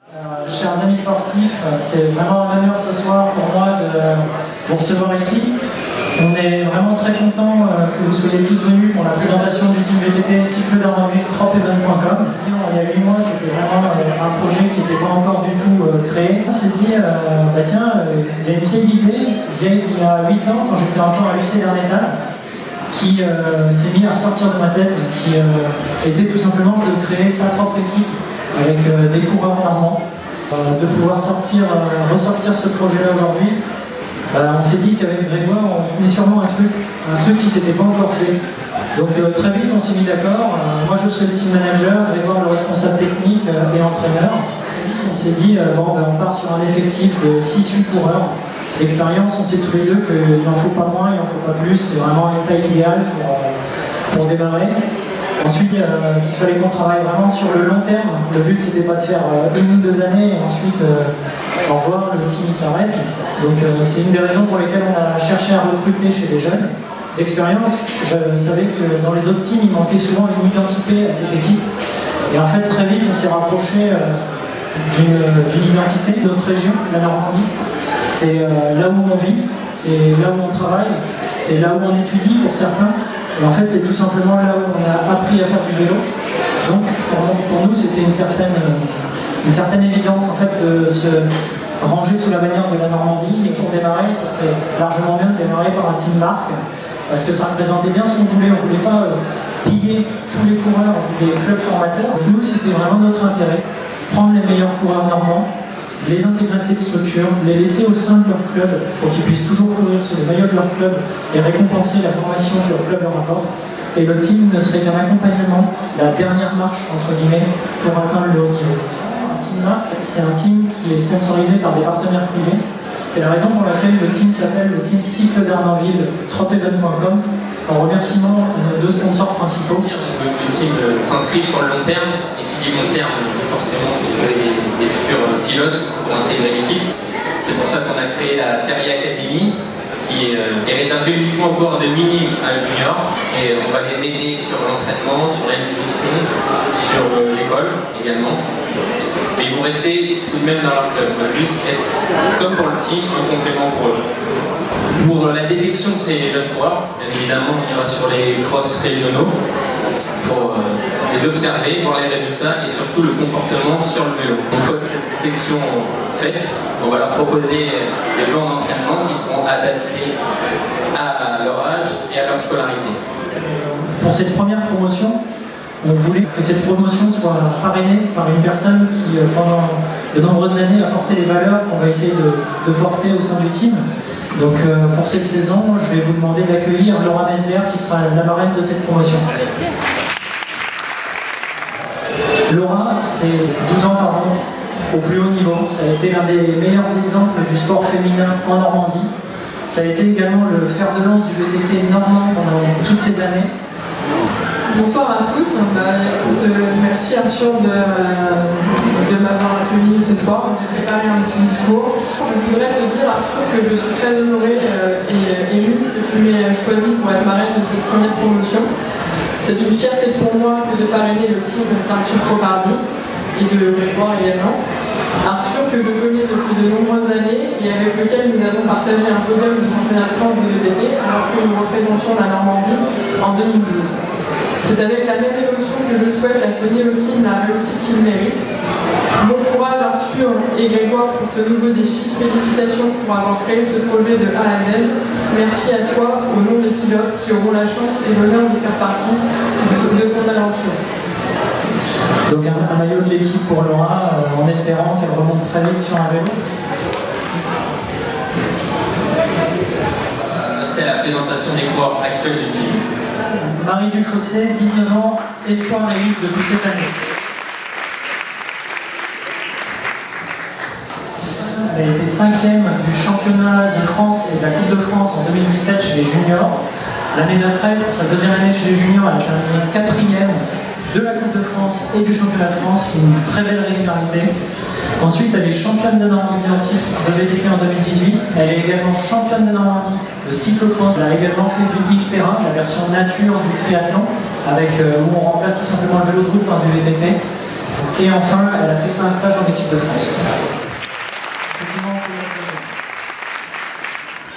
Chers amis sportifs, c'est vraiment un honneur ce soir pour moi de vous recevoir ici. On est vraiment très content que vous soyez tous venus pour la présentation du team VTT cycle d'Arnaville tropevent.com. Il y a 8 mois, c'était vraiment un projet qui n'était pas encore du tout créé. On s'est dit, tiens, il y a une vieille idée, vieille d'il y a 8 ans, quand j'étais encore à l'UC d'Arnétal, qui s'est mis à sortir de ma tête, qui était tout simplement de créer sa propre équipe avec des coureurs normands, de pouvoir ressortir ce projet-là aujourd'hui. On s'est dit qu'avec Grégoire, on tenait sûrement un truc qui ne s'était pas encore fait. Donc très vite, on s'est mis d'accord. Moi, je serai le team manager, Grégoire le responsable technique et entraîneur. On s'est dit, on part sur un effectif de 6-8 coureurs. D'expérience, on sait tous les deux qu'il n'en faut pas moins, il n'en faut pas plus. C'est vraiment une taille idéale pour démarrer. Ensuite, qu'il fallait qu'on travaille vraiment sur le long terme. Le but, c'était pas de faire 1 ou 2 années et ensuite, au revoir, le team s'arrête. Donc, c'est une des raisons pour lesquelles on a cherché à recruter chez des jeunes. D'expérience, je savais que dans les autres teams, il manquait souvent une identité à cette équipe. Et en fait, très vite, on s'est rapproché d'une identité de notre région, la Normandie. C'est là où on vit, c'est là où on travaille, c'est là où on étudie pour certains. Et en fait, c'est tout simplement là où on a appris à faire du vélo. Donc, pour nous, c'était une certaine évidence en fait, de se ranger sous la bannière de la Normandie. Et pour démarrer, ça serait largement bien de démarrer par un team marque, parce que ça représentait bien ce qu'on voulait. On ne voulait pas piller tous les coureurs des clubs formateurs. Donc, nous, c'était vraiment notre intérêt. Prendre les meilleurs coureurs normands, les intégrer de cette structure, les laisser au sein de leur club pour qu'ils puissent toujours courir sur les maillots de leur club et récompenser la formation que leur club leur apporte. Et le team ne serait qu'un accompagnement, la dernière marche entre guillemets, pour atteindre le haut niveau. Un team marque, c'est un team qui est sponsorisé par des partenaires privés. C'est la raison pour laquelle le team s'appelle le team cycle d'Arnaville tropevent.com. En remerciement à nos 2 sponsors principaux. Le team s'inscrit sur le long terme, et qui dit long terme dit forcément des futurs pilotes pour intégrer l'équipe. C'est pour ça qu'on a créé la Terry Academy, qui est réservée uniquement aux coureurs de mini à junior. Et on va les aider sur l'entraînement, sur la nutrition, sur l'école également. Mais ils vont rester tout de même dans leur club, on va juste être, comme pour le team, un complément pour eux. Pour la détection de ces jeunes coureurs, bien évidemment, on ira sur les crosses régionaux pour les observer, voir les résultats et surtout le comportement sur le vélo. Une fois cette détection faite, on va leur proposer des plans d'entraînement qui seront adaptés à leur âge et à leur scolarité. Pour cette première promotion, on voulait que cette promotion soit parrainée par une personne qui, pendant de nombreuses années, a porté les valeurs qu'on va essayer de porter au sein du team. Donc pour cette saison, je vais vous demander d'accueillir Laura Mesler qui sera la marraine de cette promotion. Laura, c'est 12 ans par an au plus haut niveau. Ça a été l'un des meilleurs exemples du sport féminin en Normandie. Ça a été également le fer de lance du VTT normand pendant toutes ces années. Bonsoir à tous, merci Arthur de m'avoir accueilli ce soir. J'ai préparé un petit discours. Je voudrais te dire Arthur que je suis très honorée et émue que tu m'aies choisi pour être marraine de cette première promotion. C'est une fierté pour moi que de parrainer le team d'Arthur Tropardi et de Grégoire également. Arthur que je connais depuis de nombreuses années et avec lequel nous avons partagé un podium du championnat de France de VTT alors que nous représentions la Normandie en 2012. C'est avec la même émotion que je souhaite à ce Vélo Team la réussite qu'il mérite. Bon courage Arthur et Grégoire pour ce nouveau défi. Félicitations pour avoir créé ce projet de A à Z. Merci à toi au nom des pilotes qui auront la chance et l'honneur de faire partie de ton aventure. Donc un maillot de l'équipe pour Laura, en espérant qu'elle remonte très vite sur un vélo. C'est la présentation des coureurs actuels du team. Marie Dufossé, 19 ans, espoir élite depuis cette année. Elle a été 5e du championnat de France et de la Coupe de France en 2017 chez les juniors. L'année d'après, pour sa 2e année chez les juniors, elle a terminé 4e de la Coupe de France et du championnat de France, une très belle régularité. Ensuite, elle est championne de Normandie en titre de VTT en 2018. Elle est également championne de Normandie de cyclocross. Elle a également fait du Xterra, la version nature du triathlon, où on remplace tout simplement le vélo de route par du VTT. Et enfin, elle a fait un stage en équipe de France.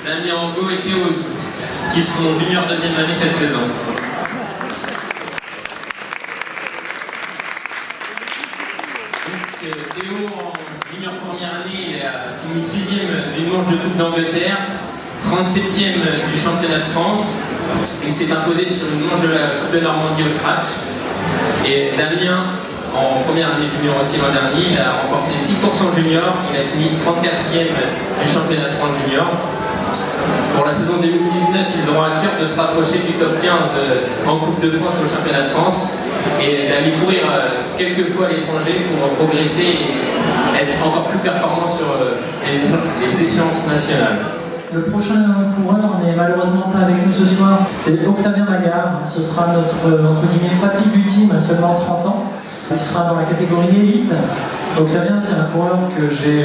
Damien Angot et Théo Ozou, qui seront juniors deuxième année cette saison. Théo, en junior première année, il a fini 6e d'une manche de Coupe d'Angleterre, 37e du championnat de France. Il s'est imposé sur une manche de la Coupe de Normandie au scratch. Et Damien, en première année junior aussi l'an dernier, il a remporté 6 courses en junior. Il a fini 34e du championnat de France junior. Pour la saison 2019, ils auront à cœur de se rapprocher du top 15 en Coupe de France au championnat de France et d'aller courir quelques fois à l'étranger pour progresser et être encore plus performant sur les échéances nationales. Le prochain coureur n'est malheureusement pas avec nous ce soir, c'est Octavien Magard. Ce sera notre entre guillemets papy du team à seulement 30 ans. Il sera dans la catégorie élite. Octavien, c'est un coureur que j'ai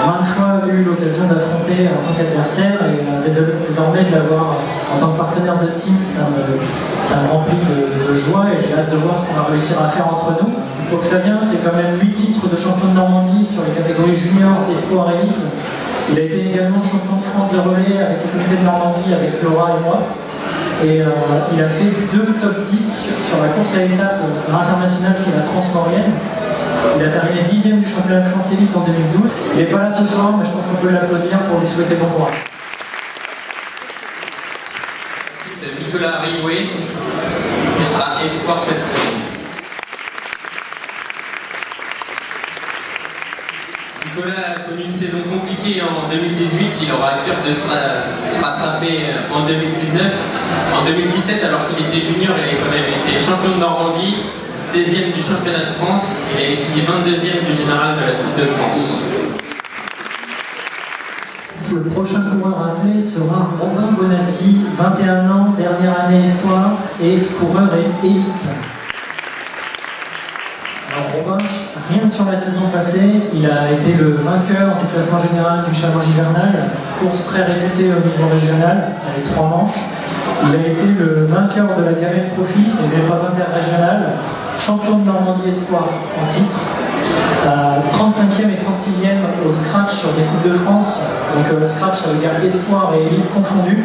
maintes fois eu l'occasion d'affronter en tant qu'adversaire et désormais de l'avoir en tant que partenaire de team, ça me remplit de joie et j'ai hâte de voir ce qu'on va réussir à faire entre nous. Octavien, c'est quand même 8 titres de champion de Normandie sur les catégories junior, espoir et élite. Il a été également champion de France de relais avec le comité de Normandie, avec Laura et moi. Et il a fait 2 top 10 sur la course à étapes internationale qui est la Transmorienne. Il a terminé 10e du championnat de France élite en 2012. Il n'est pas là ce soir, mais je pense qu'on peut l'applaudir pour lui souhaiter bon courage. Nicolas Rioué, qui sera espoir cette saison. Nicolas a connu une saison compliquée en 2018, il aura à cœur de se rattraper en 2019. En 2017, alors qu'il était junior, il avait quand même été champion de Normandie, 16e du championnat de France, il avait fini 22e du général de la Coupe de France. Le prochain coureur à appeler sera Robin Bonassi, 21 ans, dernière année espoir et coureur élite. Alors Robin, rien que sur la saison passée, il a été le vainqueur du classement général du challenge hivernal, course très réputée au niveau régional, avec 3 manches. Il a été le vainqueur de la Gamet Trophy, c'est l'épreuve interrégionale, champion de Normandie espoir en titre, 35e et 36e au scratch sur des Coupes de France. Donc le scratch, ça veut dire espoir et élite confondus.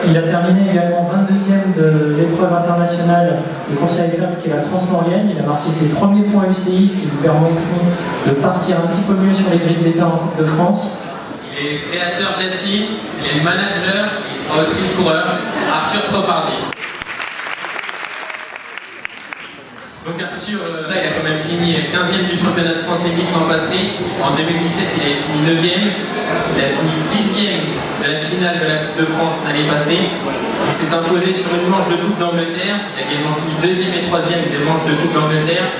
Il a terminé également 22e de l'épreuve internationale de course à étapes qui est la Transmorienne. Il a marqué ses premiers points UCI, ce qui lui permettront de partir un petit peu mieux sur les grilles de départ en Coupe de France. Il est créateur de la team, il est le manager, et il sera aussi le coureur, Arthur Tropardi. Donc Arthur, là, il a quand même fini 15e du championnat de France élite l'an passé. En 2017, il avait fini 9e. Il a fini 10e de la finale de la Coupe de France l'année passée. Il s'est imposé sur une manche de Coupe d'Angleterre. Il a également fini 2e et 3e des manches de Coupe d'Angleterre.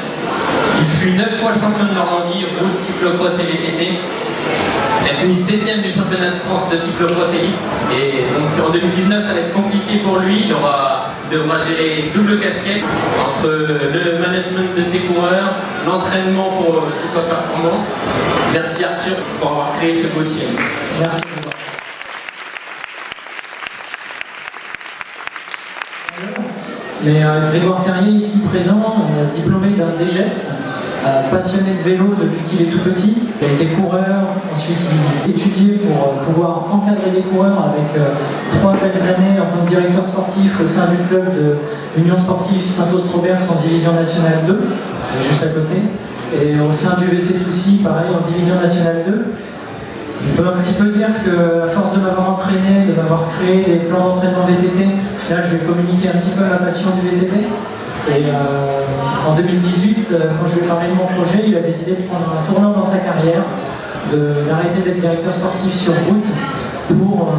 Il fut 9 fois champion de Normandie, route, cyclocross et VTT. Il a fini 7e du championnat de France de cyclocross élite. Et donc en 2019, ça va être compliqué pour lui. Il devra gérer double casquette entre le management de ses coureurs, l'entraînement pour qu'ils soient performants. Merci Arthur pour avoir créé ce beau team. Merci. Mais Grégoire Terrier, ici présent, diplômé d'un DGEPS, passionné de vélo depuis qu'il est tout petit. Il a été coureur, ensuite il a étudié pour pouvoir encadrer des coureurs avec 3 belles années en tant que directeur sportif au sein du club de l'Union sportive Saint-Austrobert en division nationale 2, qui est juste à côté, et au sein du VC Toussy, pareil, en division nationale 2. On peut un petit peu dire qu'à force de m'avoir entraîné, de m'avoir créé des plans d'entraînement VTT, là je vais communiquer un petit peu ma passion du VTT. Et en 2018, quand je lui ai parlé de mon projet, il a décidé de prendre un tournant dans sa carrière, d'arrêter d'être directeur sportif sur route pour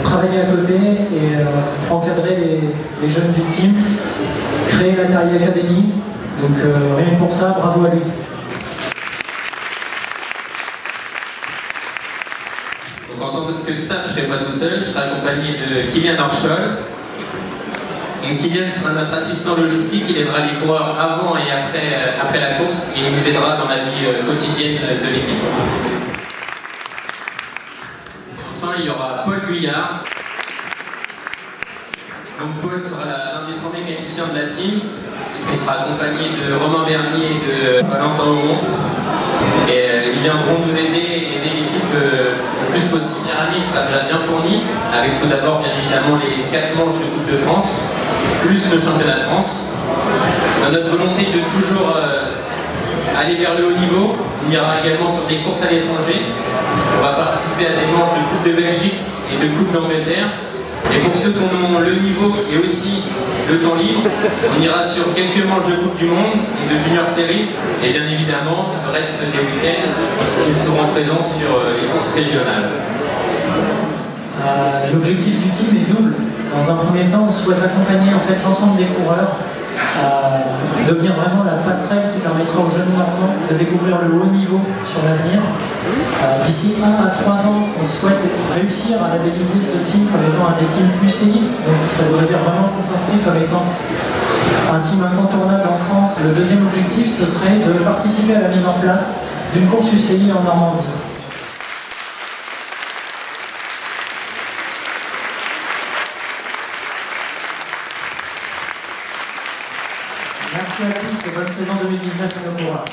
travailler à côté et encadrer les jeunes du team, créer la Terrier Academy. Donc rien que pour ça, bravo à lui. Donc en tant que staff, je ne serai pas tout seul, je serai accompagné de Kylian Orchol. Donc Kylian sera notre assistant logistique, il aidera les coureurs avant et après la course et il nous aidera dans la vie quotidienne de l'équipe. Enfin, il y aura Paul Guyard. Donc Paul sera l'un des 3 mécaniciens de la team. Il sera accompagné de Romain Bernier et de Valentin Aumont. Et ils viendront nous aider et aider l'équipe le plus possible. Première année, il sera déjà bien fourni, avec tout d'abord bien évidemment les 4 manches de Coupe de France, plus le championnat de France. Dans notre volonté de toujours aller vers le haut niveau, on ira également sur des courses à l'étranger. On va participer à des manches de Coupe de Belgique et de Coupe d'Angleterre. Et pour ceux qui ont le niveau et aussi le temps libre, on ira sur quelques manches de Coupe du Monde et de Junior Series. Et bien évidemment, le reste des week-ends, ils seront présents sur les courses régionales. L'objectif du team est double. Dans un premier temps, on souhaite accompagner en fait l'ensemble des coureurs, devenir vraiment la passerelle qui permettra aux jeunes Normands de découvrir le haut niveau sur l'avenir. D'ici 1 à 3 ans, on souhaite réussir à labelliser ce team comme étant un des teams UCI. Donc ça voudrait dire vraiment qu'on s'inscrit comme étant un team incontournable en France. Le deuxième objectif, ce serait de participer à la mise en place d'une course UCI en Normandie. Merci à tous et bonne saison 2019 à nos coureurs.